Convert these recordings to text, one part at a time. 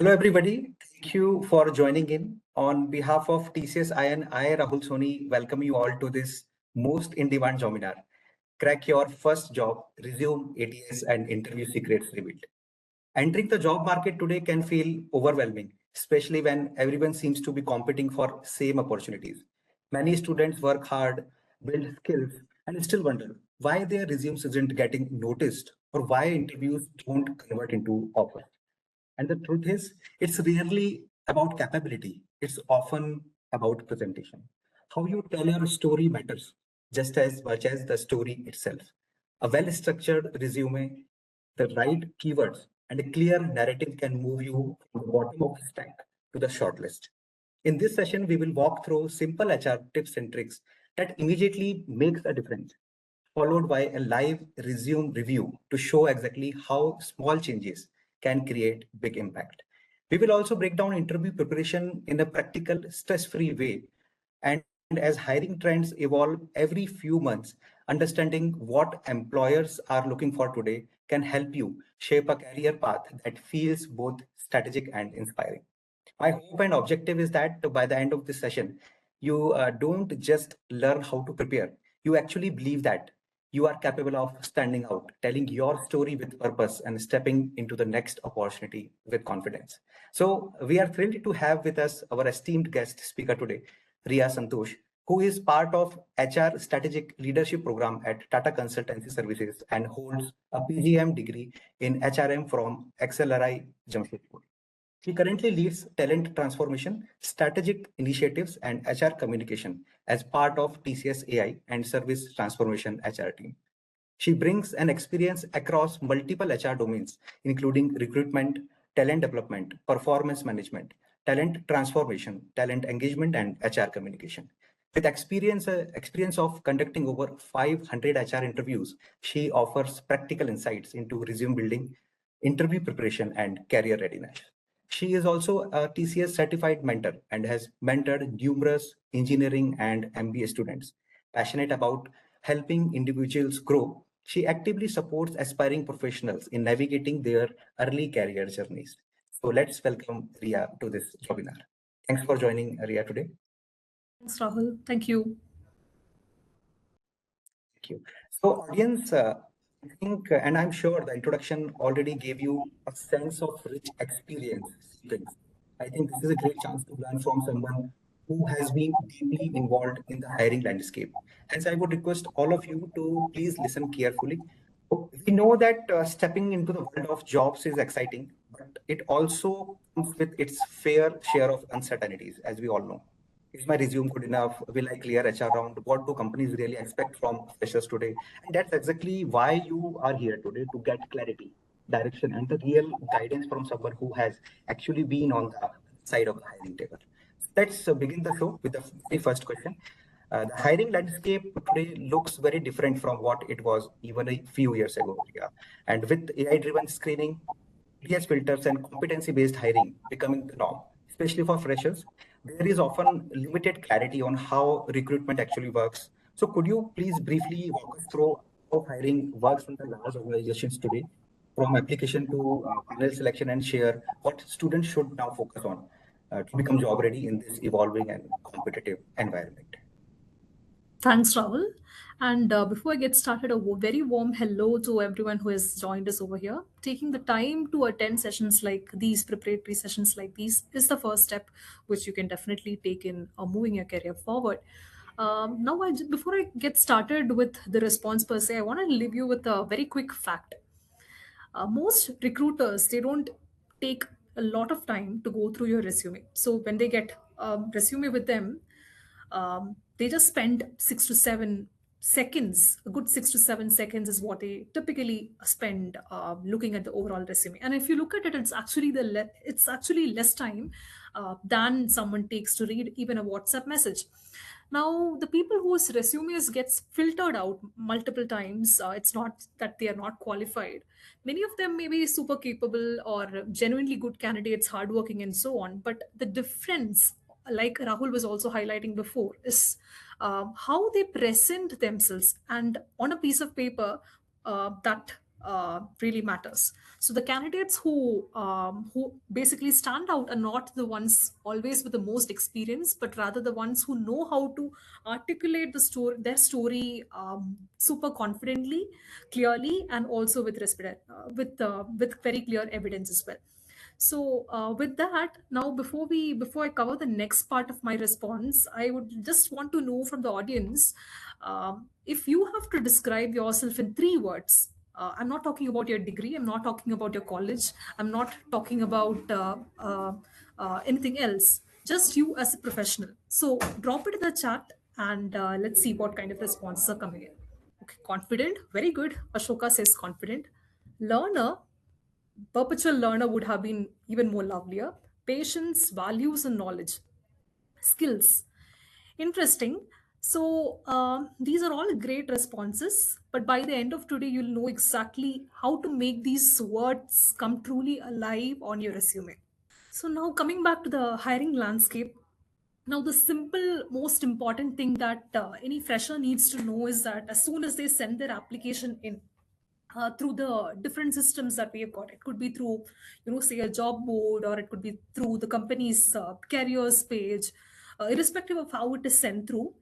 Hello, everybody. Thank you for joining in. On behalf of TCS iON, I, Rahul Soni, welcome you all to this most in-demand Jobinar. Crack your first job, resume ATS and interview secrets revealed. Entering the job market today can feel overwhelming, especially when everyone seems to be competing for same opportunities. Many students work hard, build skills, and still wonder why their resumes isn't getting noticed or why interviews don't convert into offers. And the truth is, it's rarely about capability. It's often about presentation. How you tell your story matters just as much as the story itself. A well-structured resume, the right keywords, and a clear narrative can move you from the bottom of the stack to the shortlist. In this session, we will walk through simple HR tips and tricks that immediately makes a difference, followed by a live resume review to show exactly how small changes can create big impact. We will also break down interview preparation in a practical, stress-free way. And as hiring trends evolve every few months, understanding what employers are looking for today can help you shape a career path that feels both strategic and inspiring. My hope and objective is that by the end of this session, you don't just learn how to prepare, you actually believe that you are capable of standing out, telling your story with purpose, and stepping into the next opportunity with confidence. So, we are thrilled to have with us our esteemed guest speaker today, Riya Santhosh, who is part of HR Strategic Leadership Program at Tata Consultancy Services and holds a PGM degree in HRM from XLRI Jamshedpur. She currently leads talent transformation, strategic initiatives, and HR communication as part of TCS AI and Service Transformation HR team. She brings an experience across multiple HR domains, including recruitment, talent development, performance management, talent transformation, talent engagement, and HR communication. With experience of conducting over 500 HR interviews, she offers practical insights into resume building, interview preparation, and career readiness. She is also a TCS certified mentor and has mentored numerous engineering and MBA students. Passionate about helping individuals grow, she actively supports aspiring professionals in navigating their early career journeys. So let's welcome Riya to this webinar. Thanks for joining Riya today. Thanks, Rahul. Thank you. Thank you. So audience, I think, and I'm sure the introduction already gave you a sense of rich experience. Things. I think this is a great chance to learn from someone who has been deeply involved in the hiring landscape. Hence, I would request all of you to please listen carefully. We know that stepping into the world of jobs is exciting, but it also comes with its fair share of uncertainties, as we all know. Is my resume good enough? Will I clear HR round? What do companies really expect from freshers today? And that's exactly why you are here today, to get clarity, direction, and the real guidance from someone who has actually been on the side of the hiring table. Let's begin the show with the very first question. The hiring landscape today looks very different from what it was even a few years ago. Yeah. And with AI-driven screening, ATS filters, and competency-based hiring becoming the norm, especially for freshers, there is often limited clarity on how recruitment actually works. So could you please briefly walk us through how hiring works in the large organizations today, from application to panel selection, and share what students should now focus on to become job ready in this evolving and competitive environment? Thanks, Rahul. And before I get started, a very warm hello to everyone who has joined us over here. Taking the time to attend sessions like these, preparatory sessions like these, is the first step which you can definitely take in moving your career forward. Now, before I get started with the response per se, I want to leave you with a very quick fact. Most recruiters, they don't take a lot of time to go through your resume. So when they get a resume with them, they just spend 6 to 7 seconds. A good 6 to 7 seconds is what they typically spend looking at the overall resume. And if you look at it, it's actually it's actually less time than someone takes to read even a WhatsApp message. Now, the people whose resumes gets filtered out multiple times, it's not that they are not qualified. Many of them may be super capable or genuinely good candidates, hardworking, and so on. But the difference, like Rahul was also highlighting before, is how they present themselves. And on a piece of paper, that really matters. So the candidates who basically stand out are not the ones always with the most experience, but rather the ones who know how to articulate their story super confidently, clearly, and also with respect, with very clear evidence as well. So with that, now before I cover the next part of my response, I would just want to know from the audience, if you have to describe yourself in 3 words. I'm not talking about your degree. I'm not talking about your college. I'm not talking about anything else. Just you as a professional. So drop it in the chat and let's see what kind of responses are coming in. Okay, confident. Very good. Ashoka says confident. Learner, perpetual learner would have been even more lovelier. Patience, values, and knowledge. Skills. Interesting. So these are all great responses, but by the end of today, you'll know exactly how to make these words come truly alive on your resume. So now coming back to the hiring landscape, now the simple, most important thing that any fresher needs to know is that as soon as they send their application in, through the different systems that we have got. It could be through, say a job board, or it could be through the company's careers page. Irrespective of how it is sent through,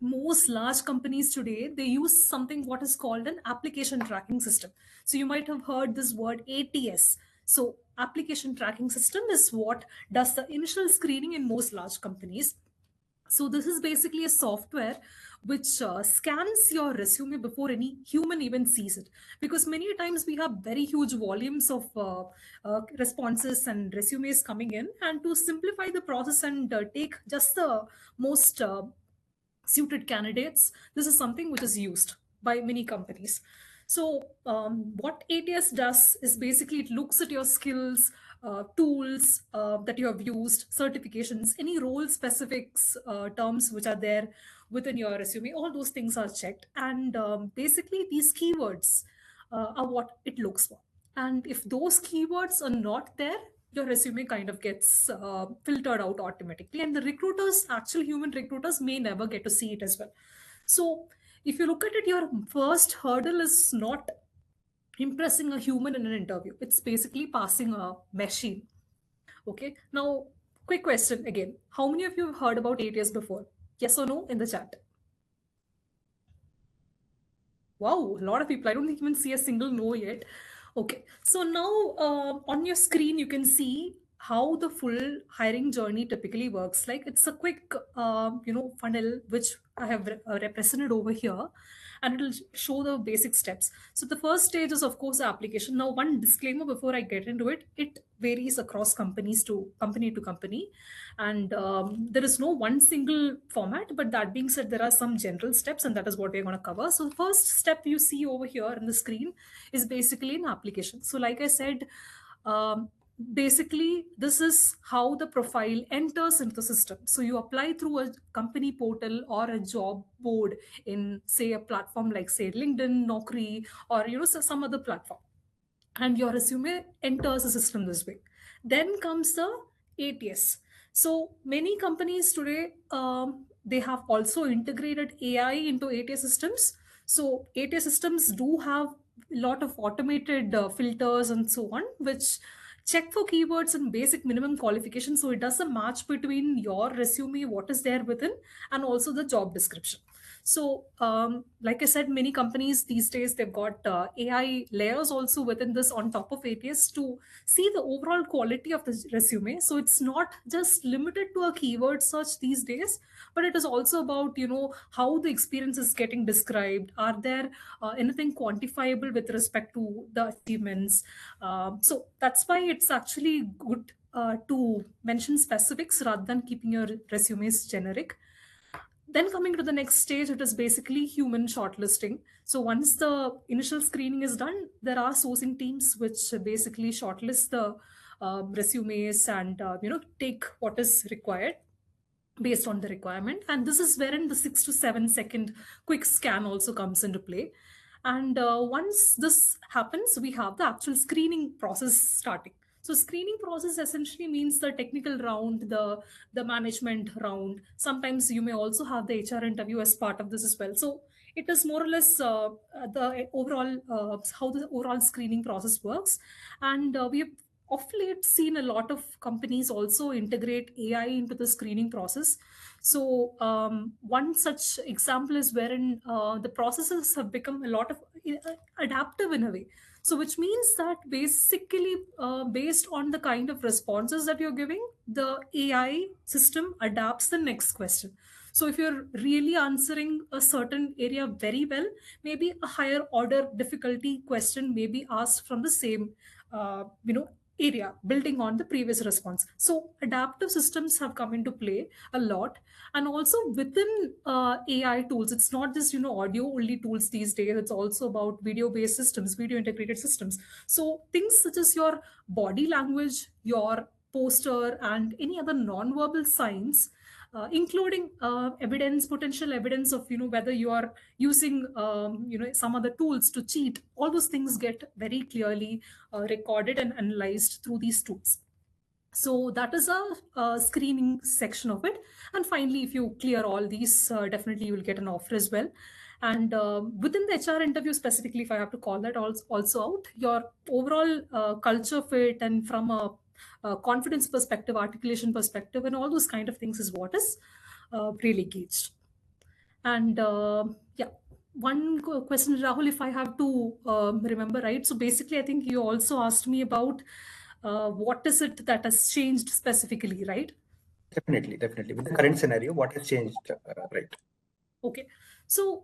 most large companies today, they use something what is called an application tracking system. So you might have heard this word ATS. So application tracking system is what does the initial screening in most large companies. So this is basically a software which scans your resume before any human even sees it. Because many times we have very huge volumes of responses and resumes coming in, and to simplify the process and take just the most suited candidates, this is something which is used by many companies. So what ATS does is basically it looks at your skills, tools that you have used, certifications, any role specifics, terms which are there within your resume. All those things are checked, and basically these keywords are what it looks for. And if those keywords are not there, your resume kind of gets filtered out automatically, and the recruiters, actual human recruiters, may never get to see it as well. So if you look at it, your first hurdle is not impressing a human in an interview. It's basically passing a machine. Okay, now quick question again, how many of you have heard about ATS before? Yes or no in the chat. Wow, a lot of people. I don't even see a single no yet. Okay, so now on your screen, you can see how the full hiring journey typically works. Like it's a quick, funnel which I have represented over here, and it'll show the basic steps. So the first stage is, of course, the application. Now, one disclaimer before I get into it: it varies across companies to company, and there is no one single format. But that being said, there are some general steps, and that is what we're going to cover. So the first step you see over here in the screen is basically an application. So like I said, basically this is how the profile enters into the system. So you apply through a company portal or a job board in, say, a platform like, say, LinkedIn, Naukri, or some other platform, and your resume enters the system this way. Then comes the ATS. So many companies today, they have also integrated AI into ATS systems. So ATS systems do have a lot of automated filters and so on, which check for keywords and basic minimum qualifications. So it does a match between your resume, what is there within, and also the job description. So, like I said, many companies these days, they've got AI layers also within this on top of ATS to see the overall quality of the resume. So it's not just limited to a keyword search these days, but it is also about, how the experience is getting described. Are there anything quantifiable with respect to the achievements? So that's why it's actually good to mention specifics rather than keeping your resumes generic. Then coming to the next stage, it is basically human shortlisting. So once the initial screening is done, there are sourcing teams which basically shortlist the resumes and take what is required based on the requirement. And this is wherein the 6 to 7 second quick scan also comes into play. And once this happens, we have the actual screening process starting. So screening process essentially means the technical round, the management round. Sometimes you may also have the HR interview as part of this as well. So it is more or less the overall how the overall screening process works. And we have of late seen a lot of companies also integrate AI into the screening process. So one such example is wherein the processes have become a lot of adaptive in a way. So which means that basically based on the kind of responses that you're giving, the AI system adapts the next question. So if you're really answering a certain area very well, maybe a higher order difficulty question may be asked from the same area, building on the previous response. So adaptive systems have come into play a lot. And also within AI tools, it's not just audio only tools these days. It's also about video based systems, video integrated systems. So things such as your body language, your posture, and any other non-verbal signs, including evidence, potential evidence of whether you are using some other tools to cheat. All those things get very clearly recorded and analyzed through these tools. So that is a screening section of it. And finally, if you clear all these, definitely you will get an offer as well. And within the HR interview specifically, if I have to call that also out, your overall culture fit and from a confidence perspective, articulation perspective, and all those kind of things is what is really gauged. And yeah, one question, Rahul, if I have to remember right. So basically, I think you also asked me about what is it that has changed specifically, right? Definitely, definitely. With the current scenario, what has changed, right? Okay. So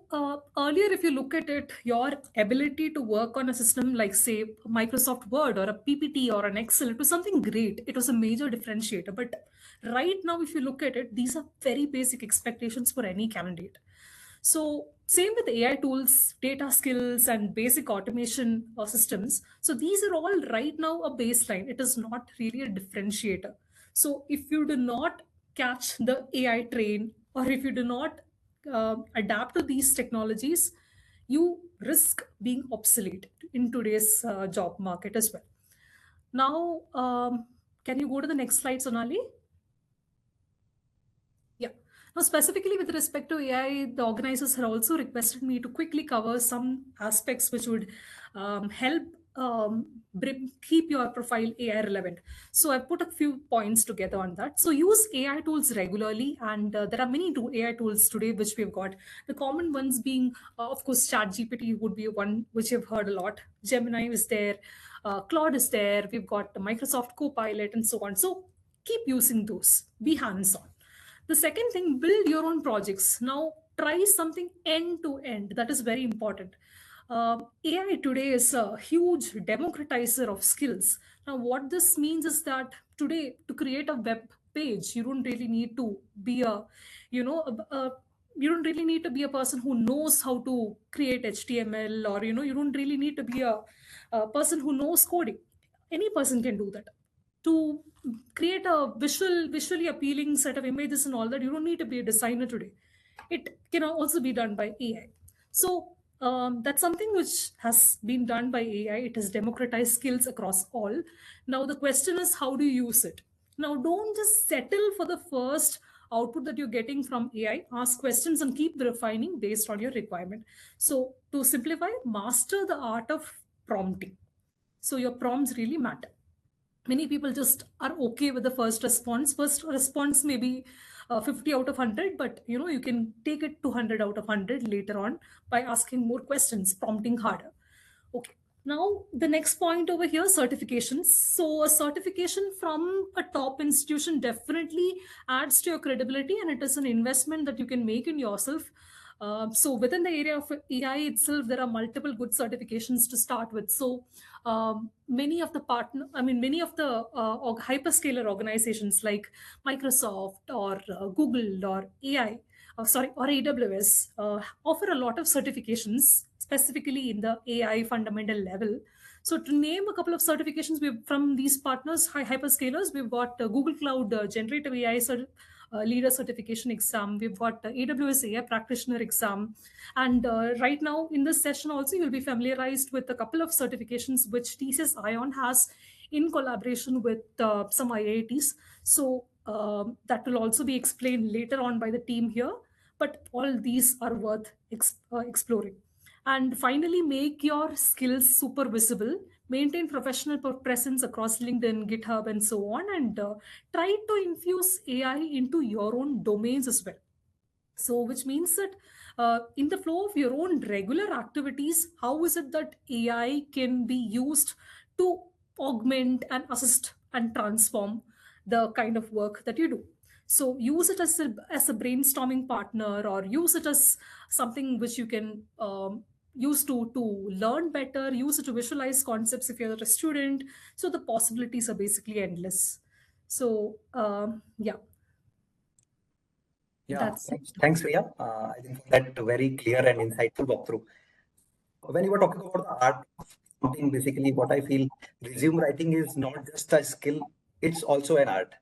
earlier, if you look at it, your ability to work on a system like, say, Microsoft Word or a PPT or an Excel, it was something great. It was a major differentiator. But right now, if you look at it, these are very basic expectations for any candidate. So same with AI tools, data skills, and basic automation systems. So these are all right now a baseline. It is not really a differentiator. So if you do not catch the AI train, or if you do not adapt to these technologies, you risk being obsolete in today's job market as well. Now, can you go to the next slide, Sonali? Yeah. Now, specifically with respect to AI, the organizers had also requested me to quickly cover some aspects which would help keep your profile AI relevant. So I put a few points together on that. So use AI tools regularly, and there are many AI tools today which we've got. The common ones being, of course, ChatGPT would be one which you've heard a lot. Gemini is there, Claude is there. We've got the Microsoft Copilot and so on. So keep using those. Be hands-on. The second thing, build your own projects. Now, try something end to end. That is very important. AI today is a huge democratizer of skills. Now, what this means is that today, to create a web page, you don't really need to be you know, you don't really need to be a person who knows how to create HTML, or you don't really need to be a person who knows coding. Any person can do that. To create a visually appealing set of images and all that, you don't need to be a designer today. It can also be done by AI. So that's something which has been done by AI. It has democratized skills across all. Now the question is, how do you use it? Now don't just settle for the first output that you're getting from AI. Ask questions and keep refining based on your requirement. So to simplify, master the art of prompting. So your prompts really matter. Many people just are okay with the first response may be 50 out of 100, but you can take it to 100 out of 100 later on by asking more questions, prompting harder. Okay. Now, the next point over here, certifications. So a certification from a top institution definitely adds to your credibility, and it is an investment that you can make in yourself. So within the area of AI itself, there are multiple good certifications to start with. So many of the hyperscaler organizations like Microsoft or Google or or AWS offer a lot of certifications specifically in the AI fundamental level. So to name a couple of certifications we've from these partners, hyperscalers, we've got Google Cloud Generative AI Leader Certification exam. We've got AWS AI Practitioner exam. And right now in this session also, you'll be familiarized with a couple of certifications which TCS iON has in collaboration with some IITs. So that will also be explained later on by the team here. But all these are worth exploring. And finally, make your skills super visible. Maintain professional presence across LinkedIn, GitHub, and so on. And try to infuse AI into your own domains as well. So which means that in the flow of your own regular activities, how is it that AI can be used to augment and assist and transform the kind of work that you do? So use it as a brainstorming partner, or use it as something which you can use to learn better, use it to visualize concepts if you're a student. So the possibilities are basically endless. So yeah, Yeah, that's thanks, Riya. I think for that very clear and insightful walkthrough. When you were talking about the art of something, basically what I feel, resume writing is not just a skill, it's also an art.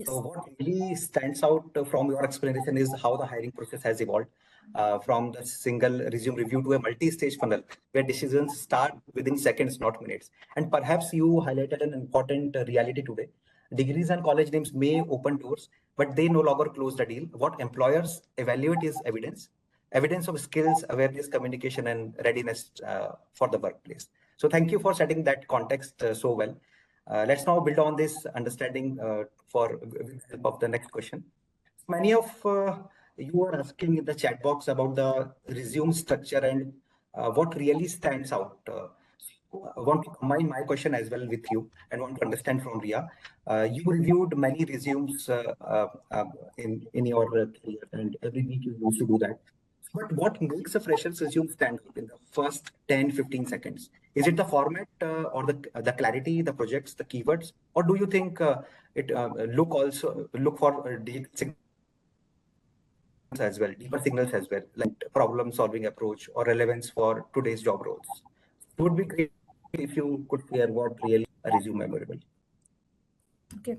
So yes. what really stands out from your explanation is how the hiring process has evolved from the single resume review to a multi-stage funnel where decisions start within seconds, not minutes. And perhaps you highlighted an important reality today. Degrees and college names may open doors, but they no longer close the deal. What employers evaluate is evidence of skills, awareness, communication, and readiness for the workplace. So thank you for setting that context so well. Let's now build on this understanding with the help of the next question. Many of you are asking in the chat box about the resume structure and what really stands out. I want to combine my question as well with you and want to understand from Ria. You reviewed many resumes in your career, and every week you used to do that. But what makes a fresher's resume stand out in the first 10, 15 seconds? Is it the format or the clarity, the projects, the keywords, or do you think it look for deep signals as well, deeper signals as well, like problem-solving approach or relevance for today's job roles? It would be great if you could share what really a resume memorable. Okay.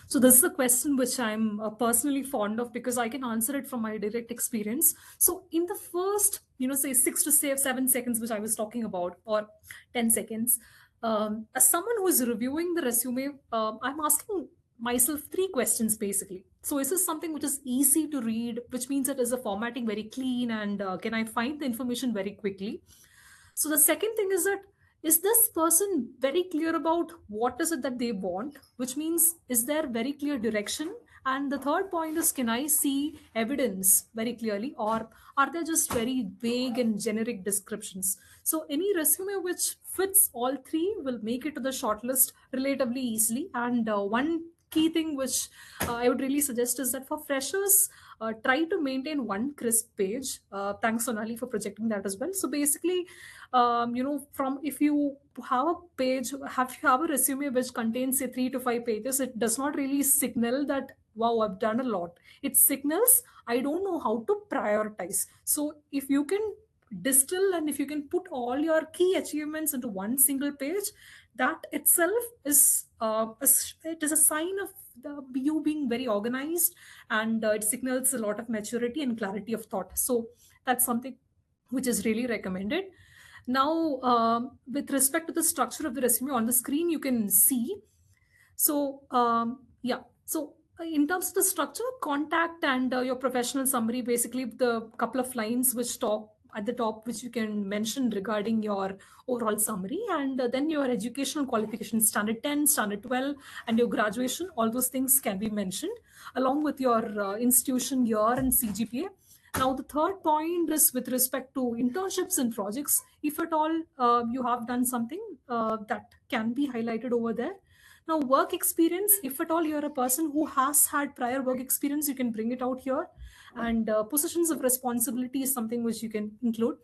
So this is a question which I'm personally fond of because I can answer it from my direct experience. So in the first, say 6 to 7 seconds, which I was talking about, or 10 seconds, as someone who is reviewing the resume, I'm asking myself three questions basically. So is this something which is easy to read, which means that is the formatting very clean, and can I find the information very quickly? So the second thing is that, is this person very clear about what is it that they want, which means is there very clear direction? And the third point is, can I see evidence very clearly, or are they just very vague and generic descriptions? So any resume which fits all three will make it to the shortlist relatively easily. And one key thing which I would really suggest is that for freshers, try to maintain one crisp page. Thanks, Sonali, for projecting that as well. So basically, from if you have a page, have you have a resume which contains say 3 to 5 pages, it does not really signal that wow, I've done a lot. It signals I don't know how to prioritize. So if you can distill and if you can put all your key achievements into one single page, that itself is it is a sign of you being very organized, and it signals a lot of maturity and clarity of thought. So that's something which is really recommended. Now, with respect to the structure of the resume on the screen, you can see. So, yeah. So, in terms of the structure, contact and your professional summary, basically the couple of lines which talk at the top, which you can mention regarding your overall summary, and then your educational qualifications, standard 10, standard 12, and your graduation, all those things can be mentioned along with your institution year and CGPA. Now, the third point is with respect to internships and projects. If at all you have done something that can be highlighted over there. Now, work experience, if at all you're a person who has had prior work experience, you can bring it out here. And positions of responsibility is something which you can include.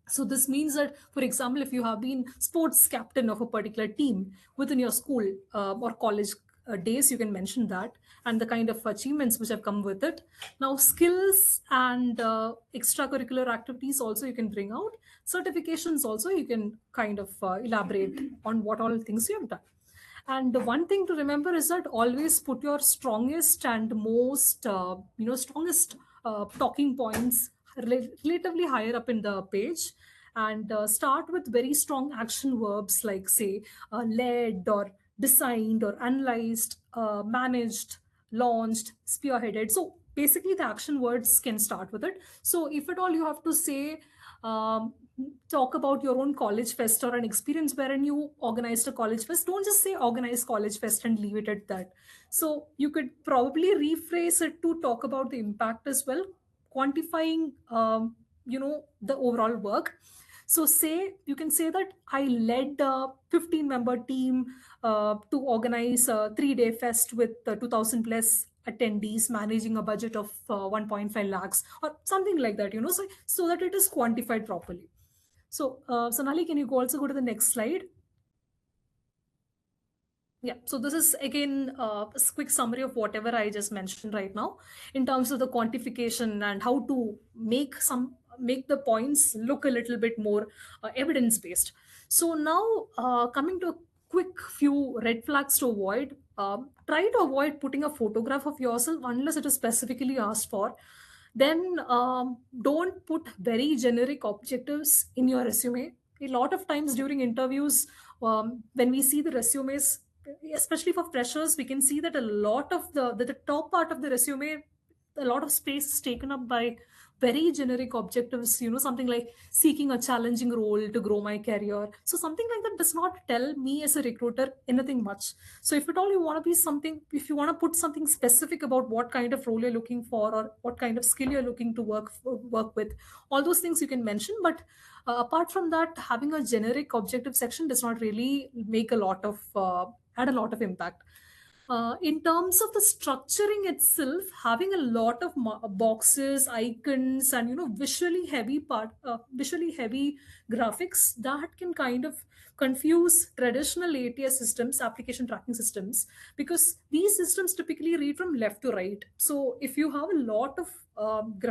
So this means that, for example, if you have been sports captain of a particular team within your school or college days, you can mention that, and the kind of achievements which have come with it. Now, skills and extracurricular activities also you can bring out. Certifications also you can kind of elaborate on what all things you have done. And the one thing to remember is that always put your strongest and most, strongest talking points relatively higher up in the page, and start with very strong action verbs like say led or designed or analyzed, managed, launched, spearheaded. So basically, the action words can start with it. So if at all you have to say, um, talk about your own college fest or an experience wherein you organized a college fest, don't just say organize college fest and leave it at that. So you could probably rephrase it to talk about the impact as well, quantifying, the overall work. So say you can say that I led a 15-member team to organize a 3-day fest with 2000 plus attendees, managing a budget of 1.5 lakhs or something like that, so that it is quantified properly. So Sonali, can you also go to the next slide? Yeah, so this is again a quick summary of whatever I just mentioned right now in terms of the quantification and how to make the points look a little bit more evidence based. So now coming to a quick few red flags to avoid. Try to avoid putting a photograph of yourself unless it is specifically asked for. Then don't put very generic objectives in your resume. A lot of times during interviews, when we see the resumes, especially for freshers, we can see that a lot of the top part of the resume, a lot of space is taken up by very generic objectives, something like seeking a challenging role to grow my career. So something like that does not tell me as a recruiter anything much. So if at all you want to be something, if you want to put something specific about what kind of role you're looking for or what kind of skill you're looking to work with, all those things you can mention. But apart from that, having a generic objective section does not really make a lot of add a lot of impact. In terms of the structuring itself, having a lot of boxes, icons, and visually heavy graphics, that can kind of confuse traditional ATS systems, application tracking systems, because these systems typically read from left to right. So if you have a lot of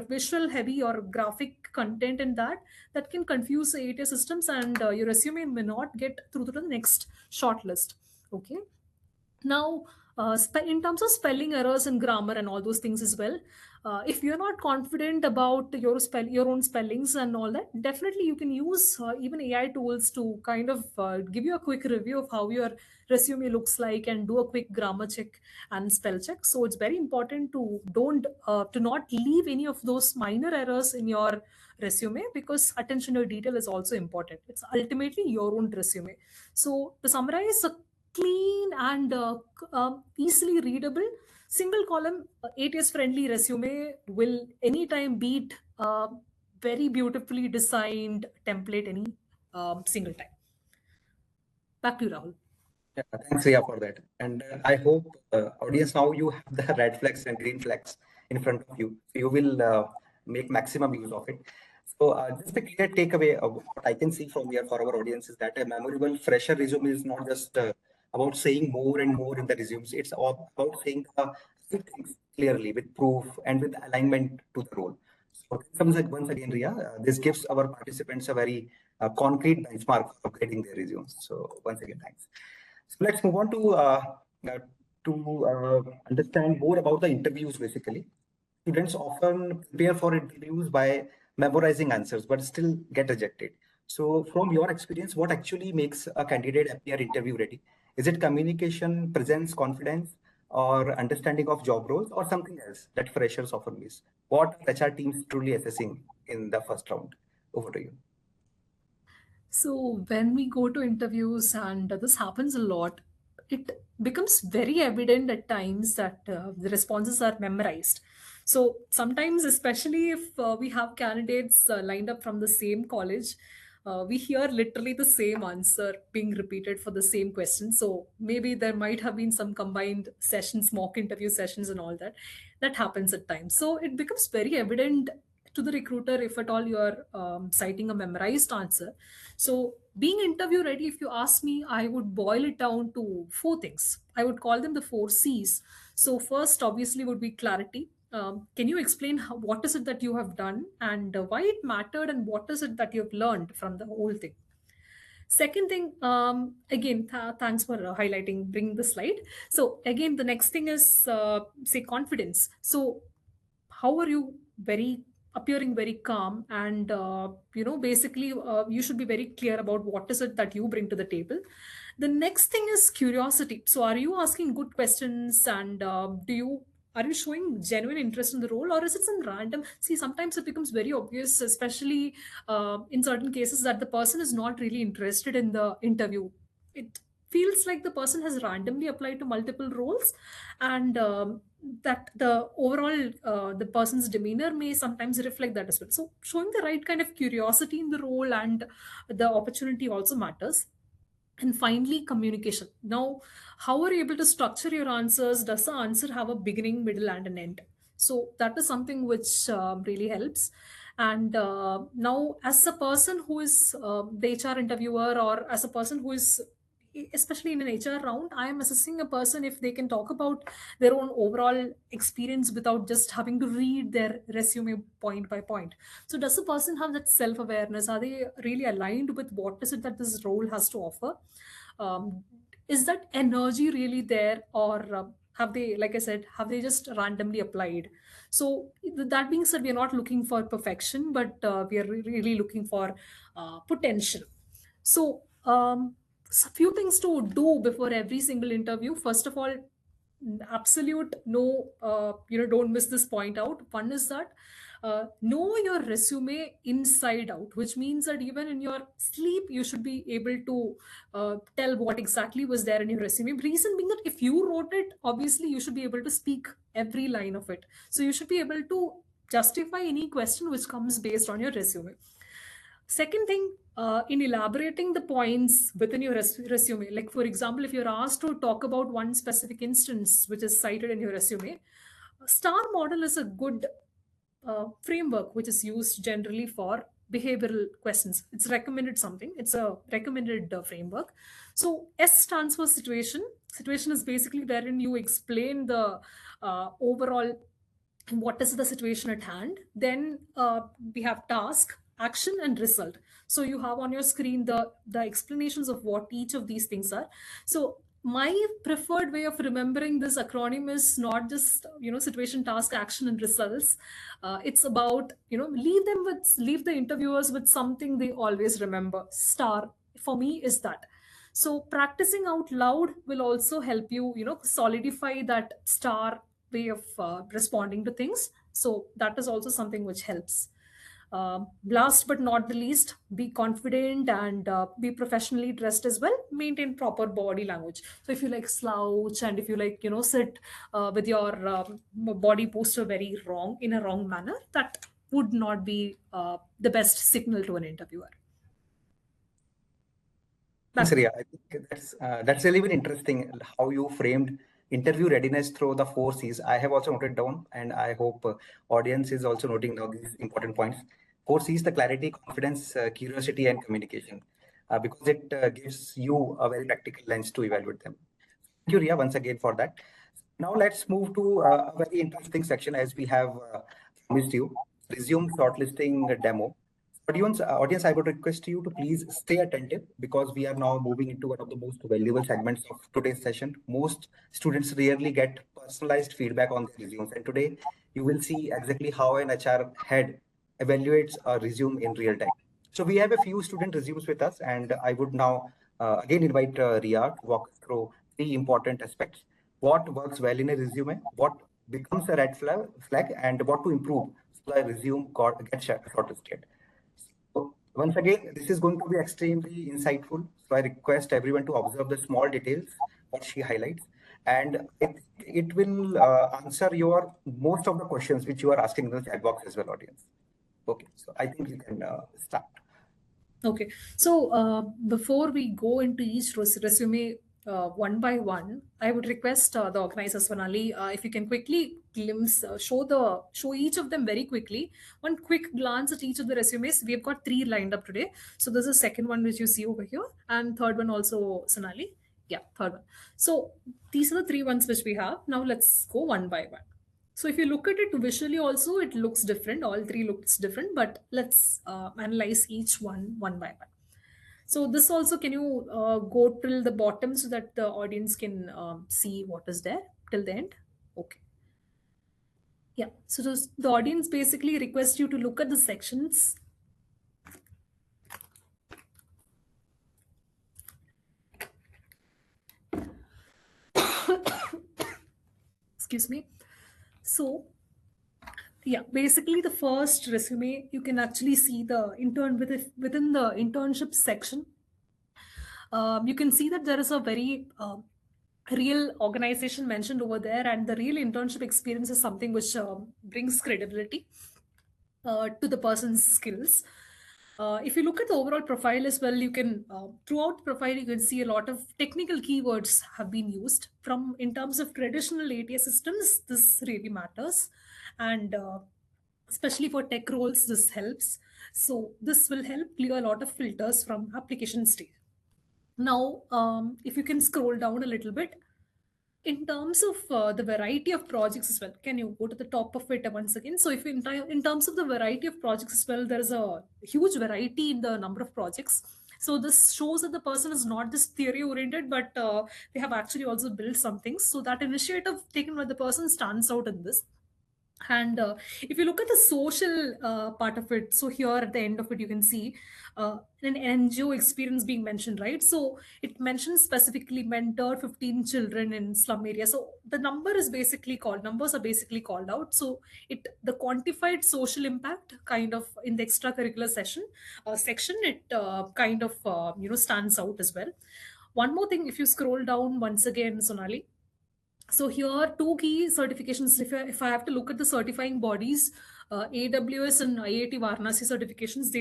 visual heavy or graphic content in that, that can confuse the ATS systems, and your resume may not get through to the next shortlist. Okay. Now, in terms of spelling errors and grammar and all those things as well, if you're not confident about your own spellings and all that, definitely you can use even AI tools to kind of give you a quick review of how your resume looks like and do a quick grammar check and spell check. So it's very important to don't to not leave any of those minor errors in your resume, because attention to detail is also important. It's ultimately your own resume. So to summarize, a clean and easily readable single column ATS friendly resume will anytime beat very beautifully designed template any single time. Back to you, Rahul. Yeah, thanks, Riya, for that. And I hope, audience, now you have the red flags and green flags in front of you. So you will make maximum use of it. So just a clear takeaway of what I can see from here for our audience is that a memorable fresher resume is not just about saying more and more in the resumes. It's all about saying few things clearly with proof and with alignment to the role. So once again, Riya, this gives our participants a very concrete benchmark for upgrading their resumes. So once again, thanks. So let's move on uh, to understand more about the interviews. Basically, students often prepare for interviews by memorizing answers, but still get rejected. So, from your experience, what actually makes a candidate appear interview ready? Is it communication, presence, confidence, or understanding of job roles, or something else that freshers often miss? What are HR teams truly assessing in the first round? Over to you. So when we go to interviews, and this happens a lot, it becomes very evident at times that the responses are memorized. So sometimes, especially if we have candidates lined up from the same college, we hear literally the same answer being repeated for the same question. So maybe there might have been some combined sessions, mock interview sessions, and all that. That happens at times. So it becomes very evident to the recruiter if at all you're citing a memorized answer. So being interview ready, if you ask me, I would boil it down to four things. I would call them the four C's. So first, obviously, would be clarity. Can you explain what is it that you have done and why it mattered, and what is it that you've learned from the whole thing? Second thing, again, thanks for highlighting, bringing the slide. So again, the next thing is say confidence. So how are you very appearing very calm, and basically you should be very clear about what is it that you bring to the table. The next thing is curiosity. So are you asking good questions, and are you showing genuine interest in the role, or is it some random? See, sometimes it becomes very obvious, especially in certain cases, that the person is not really interested in the interview. It feels like the person has randomly applied to multiple roles, and that the overall the person's demeanor may sometimes reflect that as well. So showing the right kind of curiosity in the role and the opportunity also matters. And finally, communication. Now, how are you able to structure your answers? Does the answer have a beginning, middle, and an end? So that is something which really helps. And now, as a person who is the HR interviewer, or as a person who is, especially in an HR round, I am assessing a person if they can talk about their own overall experience without just having to read their resume point by point. So does the person have that self-awareness? Are they really aligned with what is it that this role has to offer? um, is that energy really there, or have they, like I said, have they just randomly applied? So that being said, we are not looking for perfection, but we are really looking for potential. So, a few things to do before every single interview. First of all, absolute no, don't miss this point out. One is that know your resume inside out, which means that even in your sleep, you should be able to tell what exactly was there in your resume. Reason being that if you wrote it, obviously you should be able to speak every line of it. So you should be able to justify any question which comes based on your resume. Second thing, in elaborating the points within your resume, like for example, if you're asked to talk about one specific instance which is cited in your resume, STAR model is a good framework which is used generally for behavioral questions. It's recommended something. It's a recommended framework. So S stands for situation. Situation is basically wherein you explain the overall what is the situation at hand. Then we have task, action, and result. So you have on your screen the explanations of what each of these things are. So my preferred way of remembering this acronym is not just situation, task, action, and results. It's about leave the interviewers with something they always remember. Star for me is that. So practicing out loud will also help you solidify that star way of responding to things. So that is also something which helps. Last but not the least, be confident and be professionally dressed as well. Maintain proper body language. So if you like slouch, and if you like sit with your body posture very wrong, in a wrong manner, that would not be the best signal to an interviewer. Thanks, Back to you. Riya. I think that's really very interesting how you framed interview readiness through the four C's. I have also noted down, and I hope audience is also noting down these important points. Four C's: the clarity, confidence, curiosity, and communication, because it gives you a very practical lens to evaluate them. Thank you, Riya, once again for that. Now let's move to a very interesting section as we have promised you, resume shortlisting demo. Audience, I would request you to please stay attentive because we are now moving into one of the most valuable segments of today's session. Most students rarely get personalized feedback on their resumes, and today you will see exactly how an HR head evaluates a resume in real time. So we have a few student resumes with us, and I would now again invite Riya to walk us through three important aspects: what works well in a resume, what becomes a red flag, and what to improve so the resume gets shortlisted. So once again, this is going to be extremely insightful. So I request everyone to observe the small details, what she highlights, and it will answer your most of the questions which you are asking in the chat box as well, audience. Okay, so I think you can start. Okay, so before we go into each resume one by one, I would request the organizer Swanali, if you can quickly glimpse, show each of them very quickly. One quick glance at each of the resumes. We have got three lined up today. So this is the second one which you see over here, and third one also, Sonali. Yeah, third one. So these are the three ones which we have. Now let's go one by one. So if you look at it visually also, it looks different. All three looks different, but let's analyze each one by one. So this also, can you go till the bottom so that the audience can see what is there till the end? Okay. Yeah. So the audience basically requests you to look at the sections. Excuse me. So yeah, basically the first resume, you can actually see the within the internship section. You can see that there is a very real organization mentioned over there, and the real internship experience is something which brings credibility to the person's skills. If you look at the overall profile as well, you can throughout the profile you can see a lot of technical keywords have been used. From in terms of traditional ATS systems, this really matters, and especially for tech roles, this helps. So this will help clear a lot of filters from application stage. Now, if you can scroll down a little bit, in terms of the variety of projects as well, can you go to the top of it once again? So if in terms of the variety of projects as well, there is a huge variety in the number of projects. So this shows that the person is not just theory oriented, but they have actually also built some things. So that initiative taken by the person stands out in this. And if you look at the social part of it, so here at the end of it, you can see an NGO experience being mentioned, right? So it mentions specifically mentored 15 children in slum areas. So the numbers are basically called out. So the quantified social impact kind of in the extracurricular section, it kind of stands out as well. One more thing, if you scroll down once again, Sonali, so here, two key certifications. If I have to look at the certifying bodies, AWS and IIT Varanasi certifications,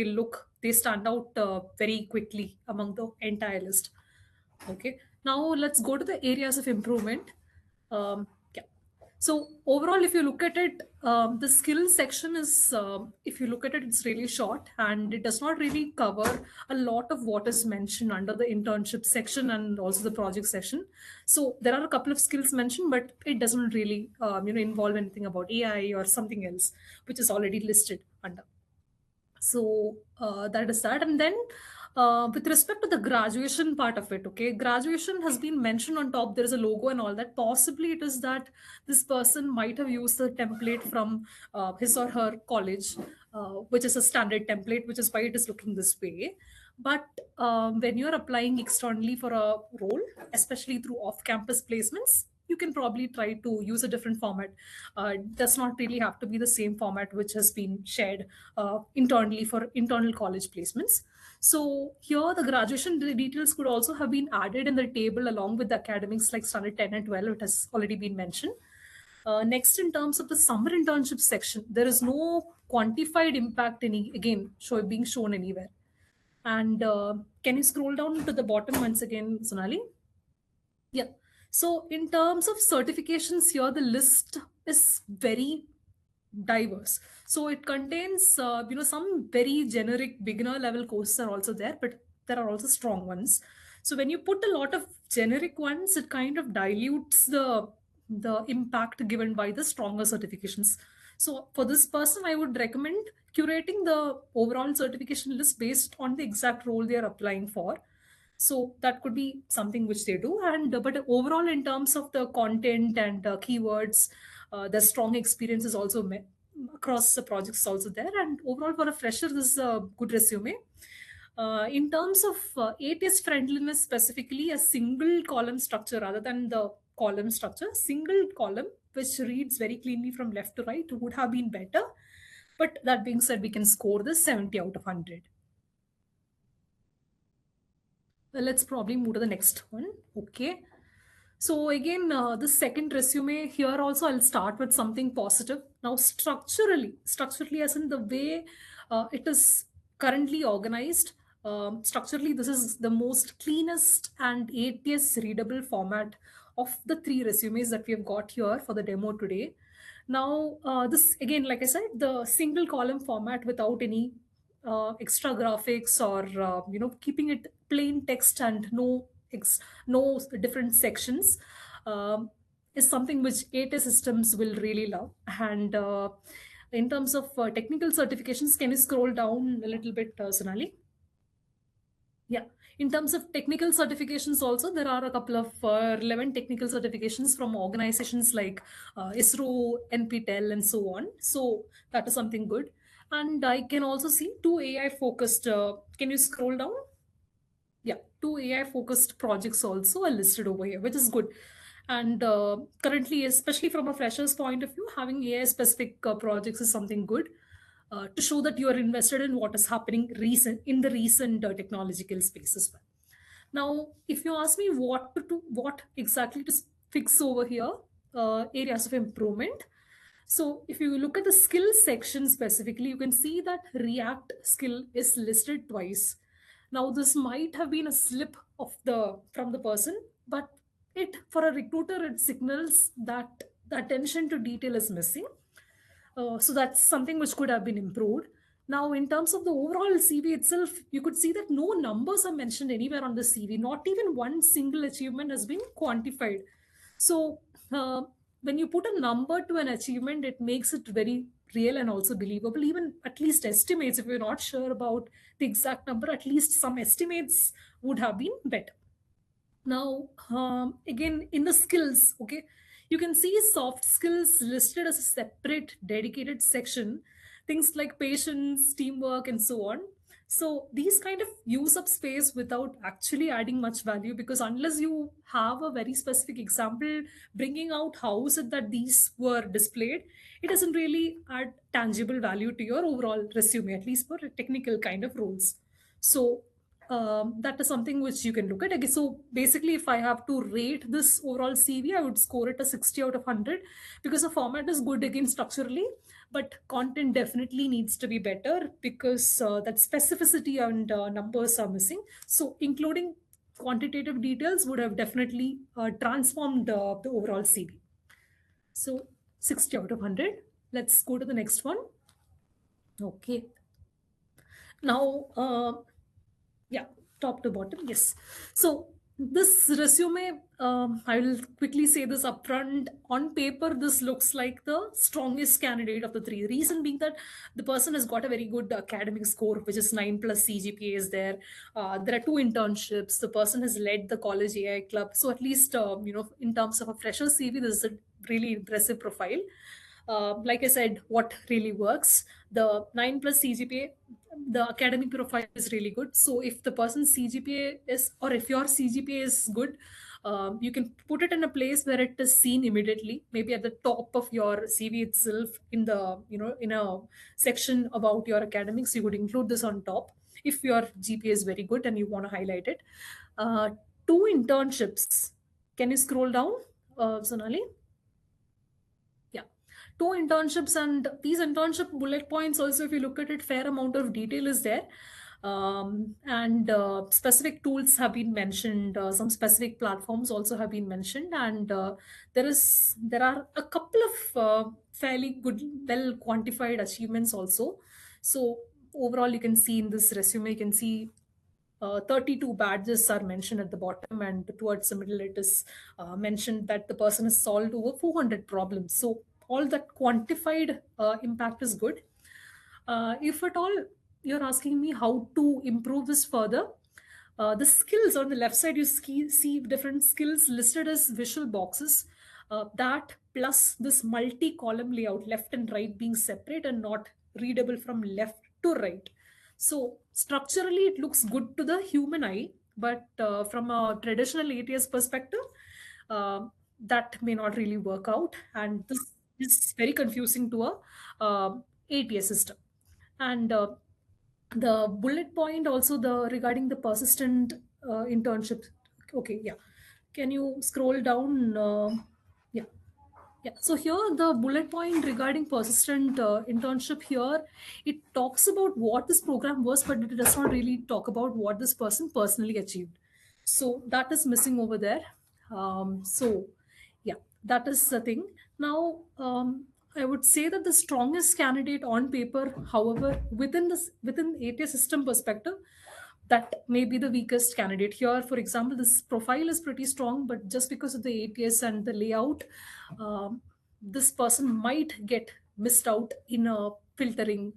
they stand out very quickly among the entire list. Okay. Now let's go to the areas of improvement. Yeah. So overall, if you look at it, the skill section is, if you look at it, it's really short and it does not really cover a lot of what is mentioned under the internship section and also the project section. So there are a couple of skills mentioned, but it doesn't really, involve anything about AI or something else, which is already listed under. So that is that. And then with respect to the graduation part of it, okay, graduation has been mentioned on top. There is a logo and all that. Possibly it is that this person might have used the template from his or her college, which is a standard template, which is why it is looking this way. But when you're applying externally for a role, especially through off-campus placements, you can probably try to use a different format. It does not really have to be the same format which has been shared internally for internal college placements. So here the graduation details could also have been added in the table along with the academics like standard 10 and 12. It has already been mentioned. Next, in terms of the summer internship section, there is no quantified impact being shown anywhere. And can you scroll down to the bottom once again, Sonali? Yeah. So in terms of certifications here, the list is very diverse. So it contains, some very generic beginner level courses are also there, but there are also strong ones. So when you put a lot of generic ones, it kind of dilutes the impact given by the stronger certifications. So for this person, I would recommend curating the overall certification list based on the exact role they are applying for. So that could be something which they do. And but overall, in terms of the content and keywords, the strong experience is also across the projects also there. And overall, for a fresher, this is a good resume. In terms of ATS friendliness, specifically a single column structure rather than the column structure, single column which reads very cleanly from left to right would have been better. But that being said, we can score this 70 out of 100. Let's probably move to the next one. Okay. So again, the second resume here also, I'll start with something positive. Now, structurally, as in the way it is currently organized, structurally, this is the most cleanest and ATS readable format of the three resumes that we have got here for the demo today. Now, this again, like I said, the single column format without any extra graphics or keeping it plain text and no different sections is something which ATS systems will really love. And in terms of technical certifications, can you scroll down a little bit, Sonali? Yeah. In terms of technical certifications, also, there are a couple of relevant technical certifications from organizations like ISRO, NPTEL, and so on. So that is something good. And I can also see two AI focused. Can you scroll down? Yeah, two AI focused projects also are listed over here, which is good. And currently, especially from a fresher's point of view, having AI specific projects is something good to show that you are invested in what is happening recent in the recent technological space as well. Now, if you ask me what to do, what exactly to fix over here, areas of improvement. So if you look at the skill section specifically, you can see that React skill is listed twice. Now, this might have been a slip of the from the person, but it for a recruiter it signals that the attention to detail is missing. So that's something which could have been improved. Now, in terms of the overall CV itself, you could see that no numbers are mentioned anywhere on the CV. Not even one single achievement has been quantified. So, when you put a number to an achievement, it makes it very real and also believable. Even at least estimates, if you're not sure about the exact number, at least some estimates would have been better. Now, again, in the skills, okay, you can see soft skills listed as a separate dedicated section, things like patience, teamwork, and so on. So these kind of use up space without actually adding much value, because unless you have a very specific example bringing out how is it that these were displayed, it doesn't really add tangible value to your overall resume, at least for technical kind of roles. So that is something which you can look at. Okay, so basically, if I have to rate this overall CV, I would score it a 60 out of 100 because the format is good again structurally, but content definitely needs to be better because that specificity and numbers are missing. So, including quantitative details would have definitely transformed the overall CV. So, 60 out of 100. Let's go to the next one. Okay. Now, yeah, top to bottom, yes. So this resume, I will quickly say this upfront. On paper, this looks like the strongest candidate of the three. Reason being that the person has got a very good academic score, which is 9 plus CGPA is there. There are two internships. The person has led the college AI club. So at least, in terms of a fresher CV, this is a really impressive profile. Like I said, what really works, the 9 plus CGPA, the academic profile is really good. So if the person's CGPA is, or if your CGPA is good, you can put it in a place where it is seen immediately, maybe at the top of your CV itself, in the, in a section about your academics, you would include this on top if your GPA is very good and you want to highlight it. Uh, Two internships. Can you scroll down, Sonali? Yeah, two internships, and these internship bullet points also, if you look at it, fair amount of detail is there. And specific tools have been mentioned, some specific platforms also have been mentioned, and there are a couple of fairly good, well quantified achievements also. So overall, you can see in this resume, you can see 32 badges are mentioned at the bottom, and towards the middle, it is mentioned that the person has solved over 400 problems. So, all that quantified impact is good. If at all you're asking me how to improve this further, the skills on the left side, you see different skills listed as visual boxes. That plus this multi column layout, left and right being separate and not readable from left to right. So structurally, it looks good to the human eye, but from a traditional ATS perspective, uh, that may not really work out, and this is very confusing to a ATS system. And the bullet point also, the regarding the persistent internship. Okay, yeah. Can you scroll down? Yeah. Yeah, so here the bullet point regarding persistent internship here, it talks about what this program was, but it does not really talk about what this person personally achieved. So that is missing over there. So yeah, that is the thing. Now, I would say that the strongest candidate on paper, however, within ATS system perspective, that may be the weakest candidate here. For example, this profile is pretty strong, but just because of the ATS and the layout, this person might get missed out in a filtering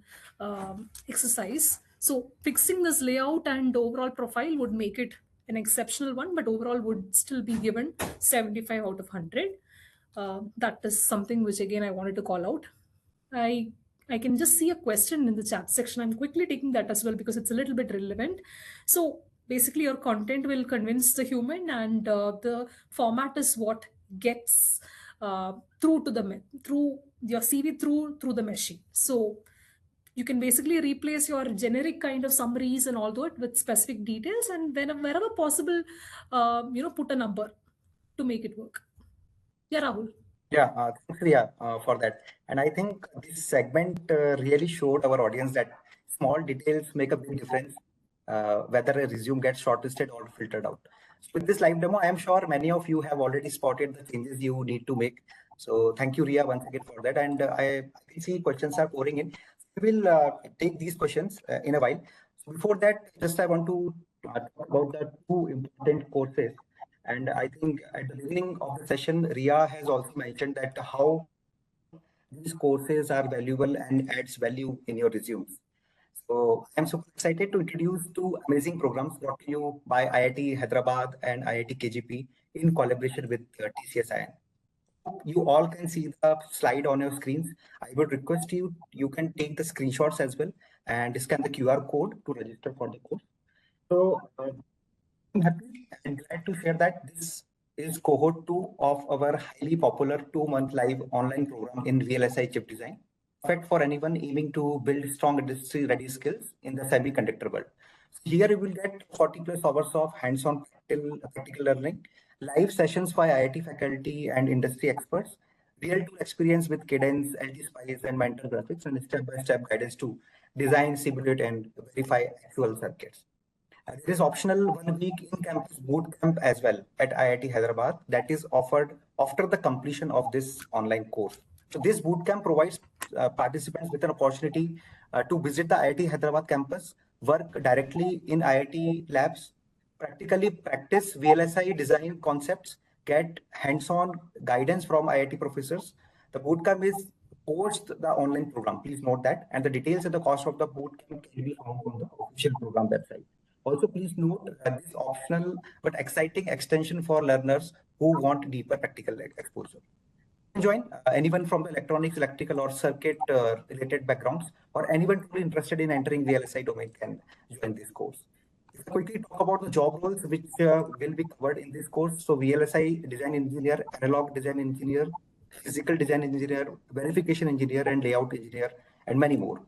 exercise. So fixing this layout and overall profile would make it an exceptional one, but overall would still be given 75 out of 100. That is something which again I wanted to call out. I I can just see a question in the chat section. I'm quickly taking that as well because it's a little bit relevant. So basically, your content will convince the human, and the format is what gets through to through your CV through the machine. So you can basically replace your generic kind of summaries and all that with specific details, and wherever possible, put a number to make it work. Yeah, Rahul. Yeah, thanks, Riya, for that. And I think this segment really showed our audience that small details make a big difference, whether a resume gets shortlisted or filtered out. So with this live demo, I am sure many of you have already spotted the changes you need to make. So thank you, Riya, once again for that. And I can see questions are pouring in. We will take these questions in a while. So before that, just I want to talk about the two important courses. And I think at the beginning of the session, Ria has also mentioned that how these courses are valuable and adds value in your resumes. So I'm super excited to introduce two amazing programs brought to you by IIT Hyderabad and IIT KGP in collaboration with TCS. Hope you all can see the slide on your screens. I would request you can take the screenshots as well and scan the QR code to register for the course. So I'm happy and glad to share that this is cohort 2 of our highly popular 2-month live online program in VLSI chip design, perfect for anyone aiming to build strong industry ready skills in the semiconductor world. Here you will get 40 plus hours of hands-on practical learning, live sessions by IIT faculty and industry experts, real-tool experience with Cadence, LG Spice, and Mentor Graphics, and step-by-step guidance to design, simulate, and verify actual circuits. There is optional 1 week in-campus boot camp as well at IIT Hyderabad that is offered after the completion of this online course. So this boot camp provides participants with an opportunity to visit the IIT Hyderabad campus, work directly in IIT labs, practically practice VLSI design concepts, get hands-on guidance from IIT professors. The bootcamp is post the online program. Please note that, and the details and the cost of the bootcamp can be found on the official program website. Also, please note this optional but exciting extension for learners who want deeper practical exposure. You can join anyone from the electronics, electrical, or circuit related backgrounds, or anyone truly interested in entering the LSI domain can join this course. If I quickly talk about the job roles which will be covered in this course, so VLSI design engineer, analog design engineer, physical design engineer, verification engineer, and layout engineer, and many more.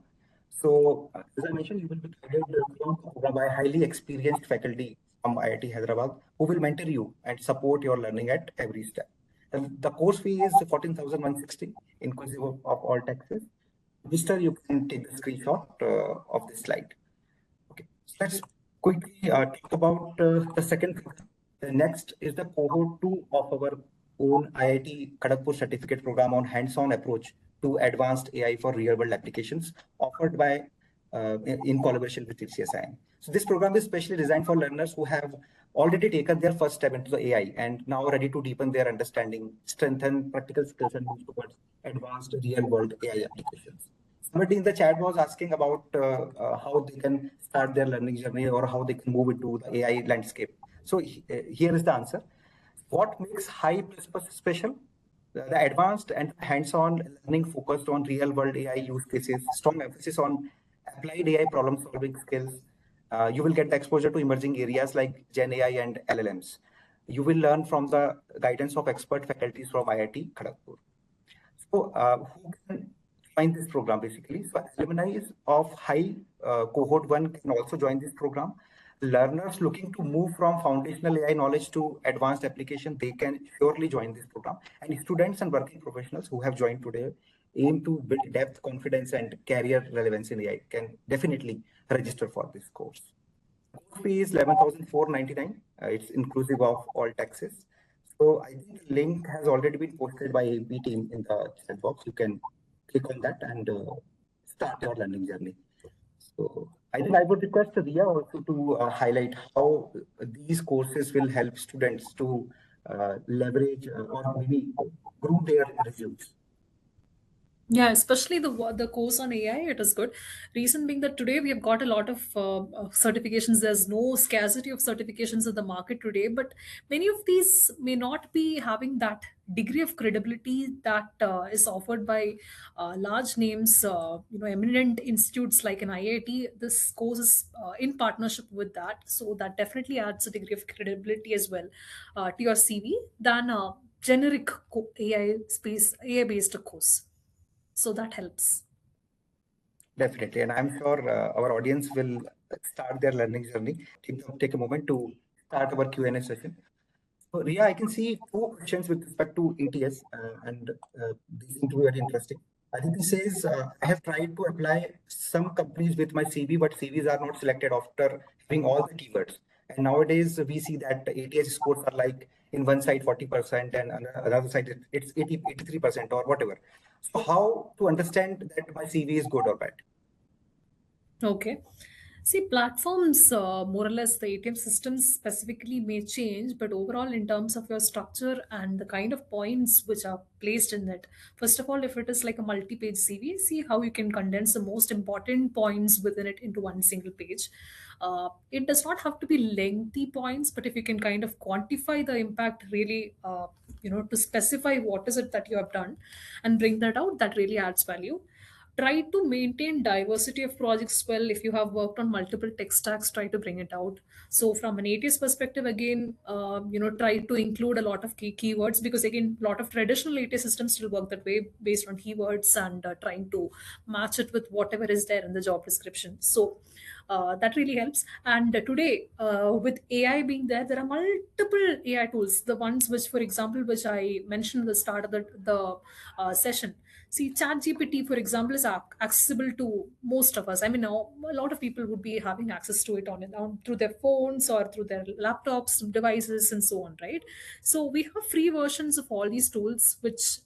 So, as I mentioned, you will be guided from the program by highly experienced faculty from IIT Hyderabad who will mentor you and support your learning at every step. And the course fee is 14,160 inclusive of all taxes. Register, you can take the screenshot of this slide. Okay, so let's quickly talk about the second program. The next is the cohort 2 of our own IIT Kharagpur certificate program on hands-on approach to advanced AI for real-world applications offered by in collaboration with TCS. So this program is specially designed for learners who have already taken their first step into the AI and now ready to deepen their understanding, strengthen practical skills, and move towards advanced real-world AI applications. Somebody in the chat was asking about how they can start their learning journey or how they can move into the AI landscape. So here is the answer. What makes High Plus Plus special? The advanced and hands-on learning focused on real-world AI use cases, strong emphasis on applied AI problem-solving skills. You will get the exposure to emerging areas like Gen AI and LLMs. You will learn from the guidance of expert faculties from IIT Kharagpur. So, who can join this program basically? So, alumni of high cohort 1 can also join this program. Learners looking to move from foundational AI knowledge to advanced application, they can surely join this program. And students and working professionals who have joined today aim to build depth, confidence, and career relevance in AI can definitely register for this course. Course fee is 11,499. It's inclusive of all taxes. So I think the link has already been posted by AB team in the chat box. You can click on that and start your learning journey. So I think I would request Riya also to highlight how these courses will help students to leverage or maybe grow their resumes. Yeah, especially the course on AI, it is good. Reason being that today we have got a lot of certifications. There's no scarcity of certifications in the market today, but many of these may not be having that degree of credibility that is offered by large names, eminent institutes like an IIT. This course is in partnership with that, so that definitely adds a degree of credibility as well to your CV. Then generic AI based course. So that helps. Definitely, and I'm sure our audience will start their learning journey. Take a moment to start our Q&A session. So, Riya, I can see two questions with respect to ATS, and these seem to be very interesting. Aditi says, I have tried to apply some companies with my CV, but CVs are not selected after having all the keywords. And nowadays, we see that ATS scores are like in one side 40% and another side it's 83% or whatever. So, how to understand that my CV is good or bad? Okay. See, platforms, more or less, the ATM systems specifically may change, but overall, in terms of your structure and the kind of points which are placed in it, first of all, if it is like a multi page CV, see how you can condense the most important points within it into one single page. It does not have to be lengthy points, but if you can kind of quantify the impact really, to specify what is it that you have done and bring that out, that really adds value. Try to maintain diversity of projects well. If you have worked on multiple tech stacks, try to bring it out. So from an ATS perspective, again, try to include a lot of keywords, because again, a lot of traditional ATS systems still work that way based on keywords and trying to match it with whatever is there in the job description. So that really helps. And today, with AI being there, there are multiple AI tools. The ones which, for example, which I mentioned at the start of the session. See, ChatGPT, for example, is accessible to most of us. I mean, now a lot of people would be having access to it on through their phones or through their laptops, devices, and so on, right? So we have free versions of all these tools, which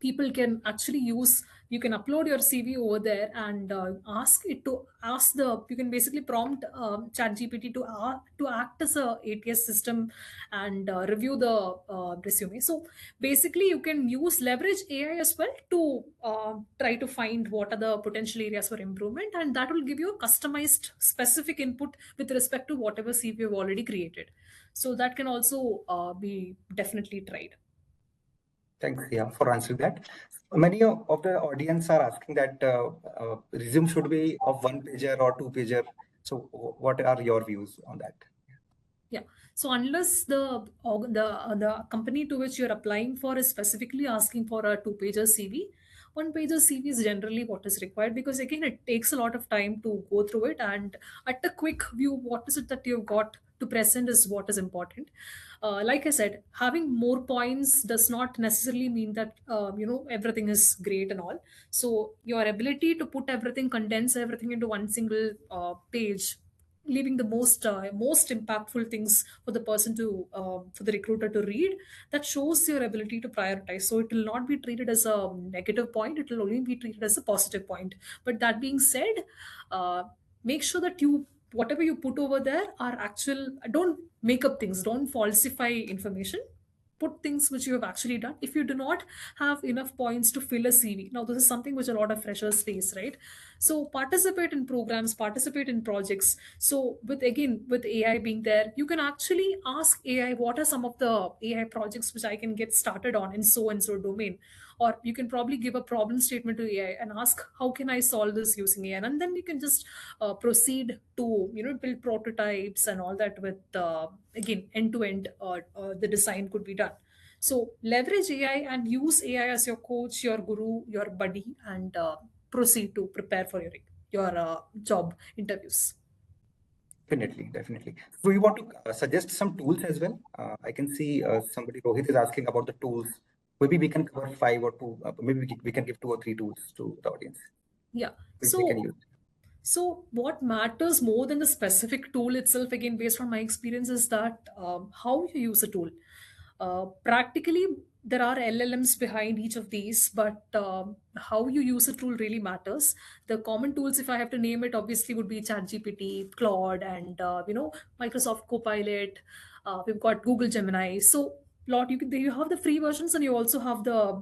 people can actually use. You can upload your CV over there and you can basically prompt chat gpt to act as a ATS system and review the resume. So basically you can use leverage AI as well to try to find what are the potential areas for improvement, and that will give you a customized specific input with respect to whatever CV you've already created. So that can also be definitely tried. Thanks, yeah, for answering that. Many of the audience are asking that resume should be of one pager or two pager. So, what are your views on that? Yeah. So unless the company to which you're applying for is specifically asking for a two-pager CV, one-pager CV is generally what is required, because again it takes a lot of time to go through it, and at a quick view, what is it that you've got to present is what is important. Like I said, having more points does not necessarily mean that everything is great and all. So your ability to put everything, condense everything into one single page, leaving the most impactful things for the person to for the recruiter to read, that shows your ability to prioritize. So it will not be treated as a negative point, it will only be treated as a positive point. But that being said, make sure that you, whatever you put over there are actual. Don't make up things, don't falsify information. Put things which you have actually done. If you do not have enough points to fill a CV, now this is something which a lot of freshers face, right? So participate in programs, participate in projects. So with AI being there, you can actually ask AI, what are some of the AI projects which I can get started on in so and so domain. Or you can probably give a problem statement to AI and ask, how can I solve this using AI? And then you can just proceed to build prototypes and all that with again end to end. The design could be done. So leverage AI and use AI as your coach, your guru, your buddy, and proceed to prepare for your job interviews. Definitely, definitely. So, we want to suggest some tools as well. I can see somebody, Rohit, is asking about the tools. Maybe we can cover five or two. Maybe we can give two or three tools to the audience Yeah. which they can So use. what matters more than the specific tool itself, again, based on my experience, is that how you use a tool. Practically, there are LLMs behind each of these, but how you use a tool really matters. The common tools, if I have to name it, obviously would be ChatGPT, Claude, and Microsoft Copilot. We've got Google Gemini. So lot you have the free versions and you also have the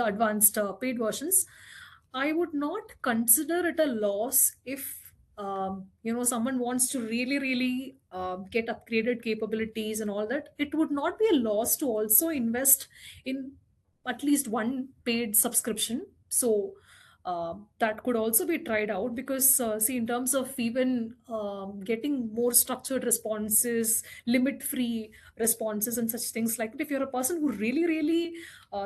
advanced paid versions. I would not consider it a loss if someone wants to really, really get upgraded capabilities and all that. It would not be a loss to also invest in at least one paid subscription. So That could also be tried out because, see, in terms of even getting more structured responses, limit free responses, and such things like that, if you're a person who really, really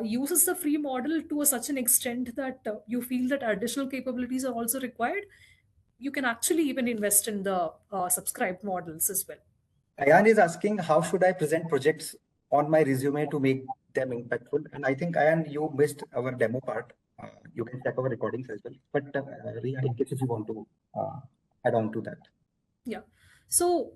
uses the free model to such an extent that you feel that additional capabilities are also required, you can actually even invest in the subscribed models as well. Ayan is asking, how should I present projects on my resume to make them impactful? And I think, Ayan, you missed our demo part. You can check our recordings as well. But Riya, in case if you want to add on to that. Yeah. So,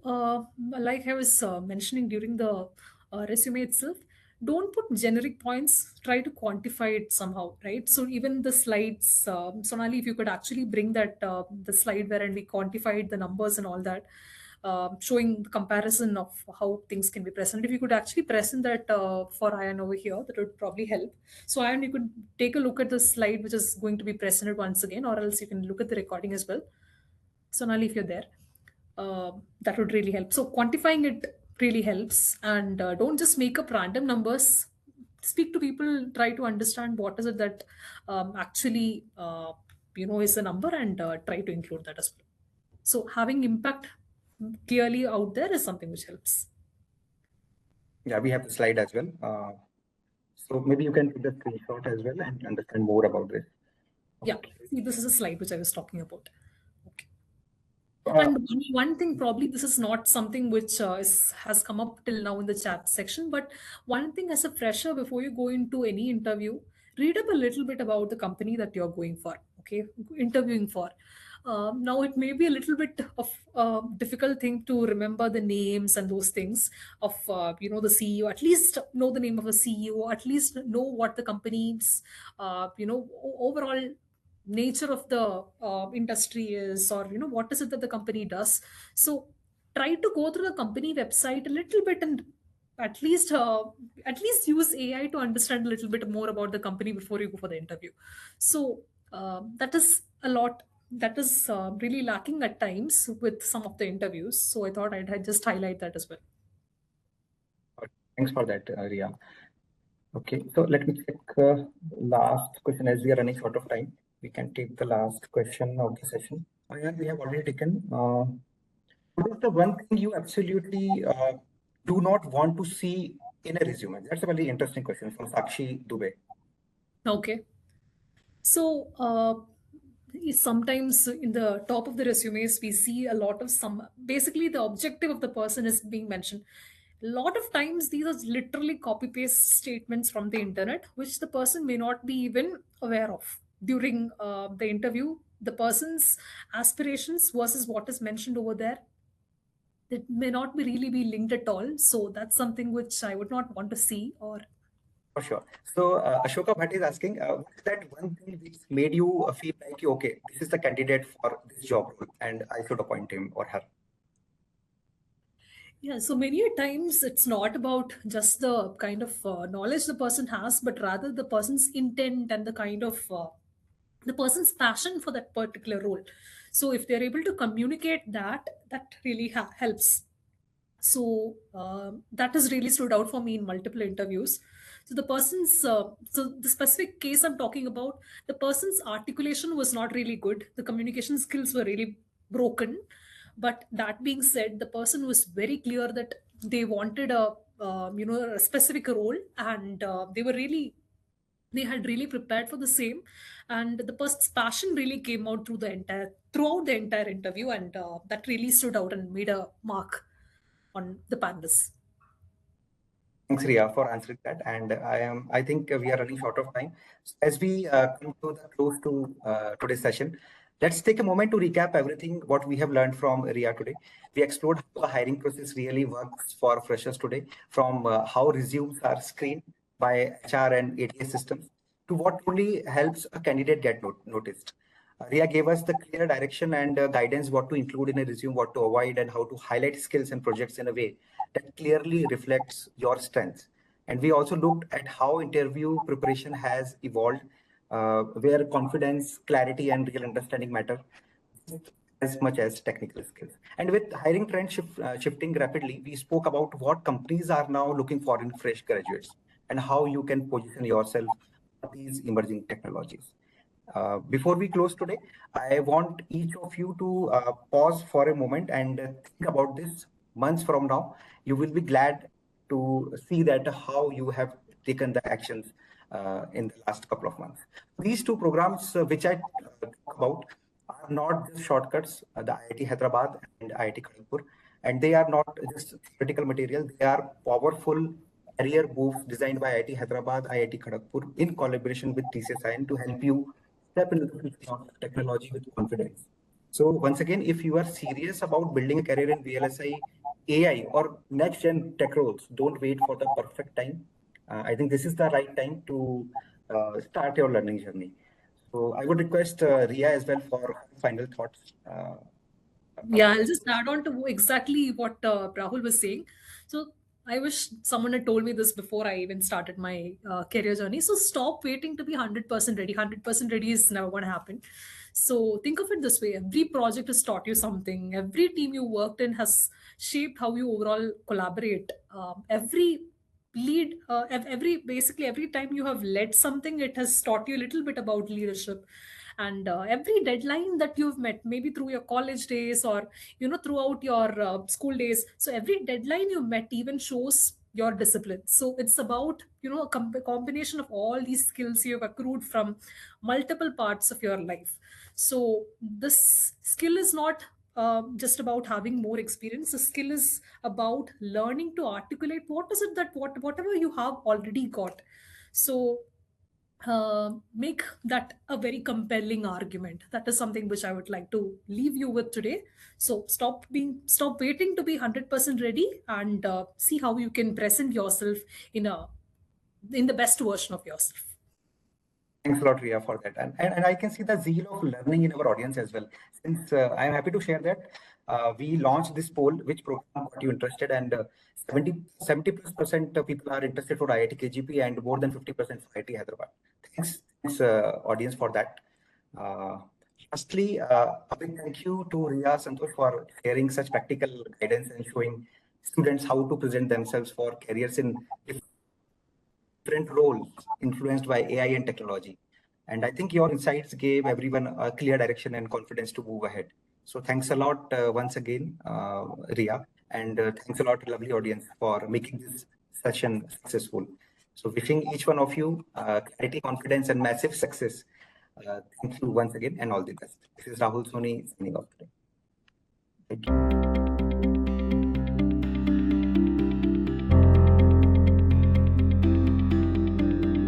like I was mentioning during the resume itself, don't put generic points, try to quantify it somehow, right? So, even the slides, Sonali, if you could actually bring that, the slide wherein we quantified the numbers and all that, showing the comparison of how things can be present. If you could actually present that for Ayan over here, that would probably help. So, Ayan, you could take a look at the slide which is going to be presented once again, or else you can look at the recording as well. Sonali, if you're there, that would really help. So quantifying it really helps, and don't just make up random numbers. Speak to people, try to understand what is it that actually is a number, and try to include that as well. So having impact clearly out there is something which helps. Yeah, we have the slide as well. So maybe you can take the screenshot as well and understand more about this. Yeah, Okay. see, this is a slide which I was talking about. Okay. Uh, And one thing, probably this is not something which has come up till now in the chat section, but one thing as a fresher, before you go into any interview, read up a little bit about the company that you're going for, okay, interviewing for. Now, it may be a little bit of a difficult thing to remember the names and those things of, the CEO. At least know the name of the CEO, at least know what the company's, overall nature of the industry is, or what is it that the company does. So try to go through the company website a little bit, and at least uh, at least use AI to understand a little bit more about the company before you go for the interview. So that is a lot that is really lacking at times with some of the interviews, so I thought I'd just highlight that as well. Thanks for that, Riya. Okay, so let me check last question as we are running short of time. We can take the last question of the session. Ayan, we have already taken. What is the one thing you absolutely do not want to see in a resume? That's a very interesting question from Sakshi Dubey. Okay. So sometimes in the top of the resumes, we see a lot of some. Basically, the objective of the person is being mentioned. A lot of times, these are literally copy paste statements from the internet, which the person may not be even aware of during the interview. The person's aspirations versus what is mentioned over there, it may not be really be linked at all. So that's something which I would not want to see. Or For sure. So Ashoka Bhatt is asking, what is that one thing which made you feel like, okay, this is the candidate for this job role and I should appoint him or her? yeah, so many a times it's not about just the kind of knowledge the person has, but rather the person's intent and the kind of the person's passion for that particular role. So if they're able to communicate that, that really helps. So that has really stood out for me in multiple interviews. So the specific case I'm talking about, the person's articulation was not really good, the communication skills were really broken. But that being said, the person was very clear that they wanted a specific role, and they had really prepared for the same, and the person's passion really came out throughout the entire interview, and that really stood out and made a mark on the pandas. Thanks, Riya, for answering that. And I think we are running short of time. So as we come to the close to today's session, let's take a moment to recap everything what we have learned from Riya today. We explored how the hiring process really works for freshers today, from how resumes are screened by HR and ATS systems to what truly helps a candidate get noticed. Riya gave us the clear direction and guidance what to include in a resume, what to avoid, and how to highlight skills and projects in a way that clearly reflects your strengths. And we also looked at how interview preparation has evolved, where confidence, clarity, and real understanding matter as much as technical skills. And with hiring trends shifting rapidly, we spoke about what companies are now looking for in fresh graduates and how you can position yourself for these emerging technologies. Before we close today, I want each of you to pause for a moment and think about this. Months from now, you will be glad to see that how you have taken the actions in the last couple of months. These two programs, which I talk about, are not just shortcuts, the IIT Hyderabad and IIT Kharagpur, and they are not just theoretical material. They are powerful career moves designed by IIT Hyderabad, IIT Kharagpur in collaboration with TCS to help you step into the future of technology with confidence. So once again, if you are serious about building a career in VLSI, AI, or next gen tech roles, don't wait for the perfect time. I think this is the right time to start your learning journey. So I would request Riya as well for her final thoughts. Yeah, I'll just add on to exactly what Rahul was saying. So I wish someone had told me this before I even started my career journey. So stop waiting to be 100% ready. 100% ready is never going to happen. So think of it this way: every project has taught you something. Every team you worked in has shaped how you overall collaborate. Every lead every basically every time you have led something, it has taught you a little bit about leadership. And every deadline that you've met, maybe through your college days or throughout your school days, so every deadline you met even shows your discipline. So it's about a combination of all these skills you have accrued from multiple parts of your life. So this skill is not just about having more experience. The skill is about learning to articulate what is it that whatever you have already got. So make that a very compelling argument. That is something which I would like to leave you with today. So stop waiting to be 100% ready, and see how you can present yourself in the best version of yourself. Thanks a lot, Riya, for that. And I can see the zeal of learning in our audience as well. Since I'm happy to share that we launched this poll, which program got you interested, and 70% of people are interested for IIT KGP and more than 50% for IIT Hyderabad. Thanks, audience, for that. Uh, Lastly, a big thank you to Riya Santhosh for sharing such practical guidance and showing students how to present themselves for careers in different roles influenced by AI and technology. And I think your insights gave everyone a clear direction and confidence to move ahead. So thanks a lot once again, Riya, and thanks a lot, lovely audience, for making this session successful. So wishing each one of you clarity, confidence, and massive success. Thank you once again, and all the best. This is Rahul Soni signing off today. Thank you.